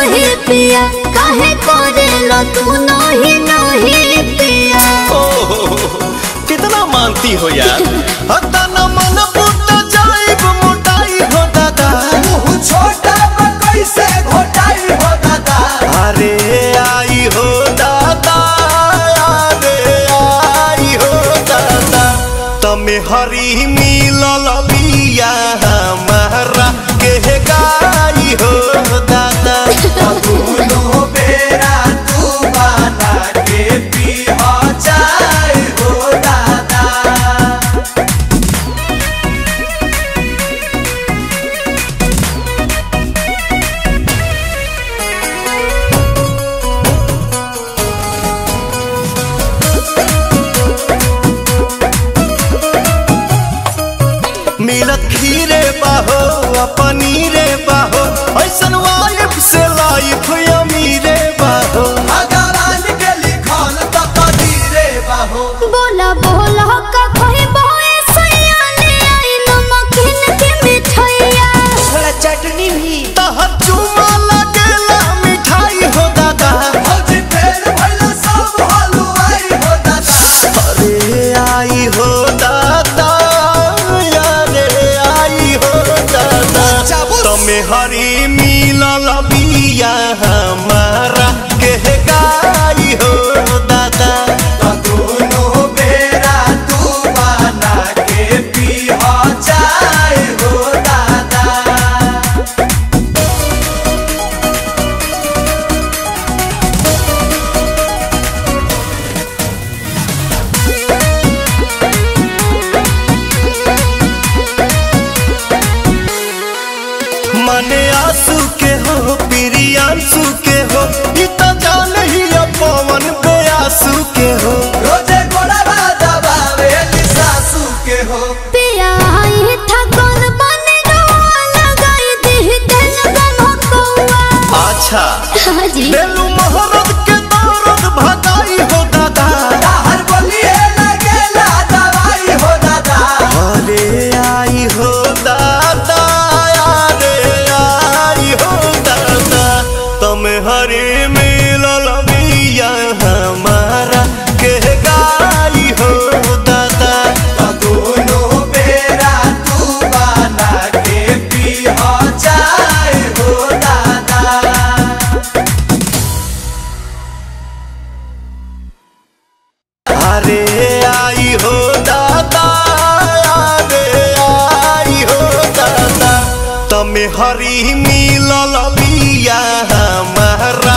नहीं पिया काहे करेला तू नहीं नहीं पिया। कितना मानती हो यार। हता न मन पुट जाइब मोटाई हो दादा। मुँह छोटा कैसे घोटाई हो दादा। अरे आई हो दादा, अरे आई हो दादा। तमे हरी मिलल बिया हमारा के गाई हो दादा। दोनों बेरा तू बना के पीहा चाय हो दादा। मिलत खीरे बाहो पनीरे बाहो ऐसन वाइफ से लाइफ अमीरे बाहो। भगवान के लिखल तो कदीरे बाहो। बोला बोला का कोई बोए सयाने आई नमकीन के मिठाइया। थोड़ा चटनी भी तह चुमा लगेला मिठाई हो दादा। भौजी फेर भइला सब हलवाई हो दादा। अरे आई हो दादा, अरे आई हो दादा। तमे हरी मिलल बिया हमारा के गाई हो दादा। दोनों बेरा तू बना के पीहा चाय हो दादा। मने आंसू के हो प्रियांशु के हो इ त जान ही पवन बेआसू के हो। रोजे गोड़वा दबावे सासू के हो। पिया आई था कौन बने रोआ लगाई दी दिल गमकौआ। अच्छा हाजी बेलू मोहरत के दर्द भगाई हो दादा। हर बोलिए लगेला दवाई हो दादा। अरे आई हो दादा, अरे आई हो दादा। तमे हरी मिलल बिया हमारा के गाई हो दादा। दोनों बेरा तू बना के पीहा चाय हो दादा। अरे आई हो दादा, अरे आई हो दादा। तमे हरी मिलल बिया हमारा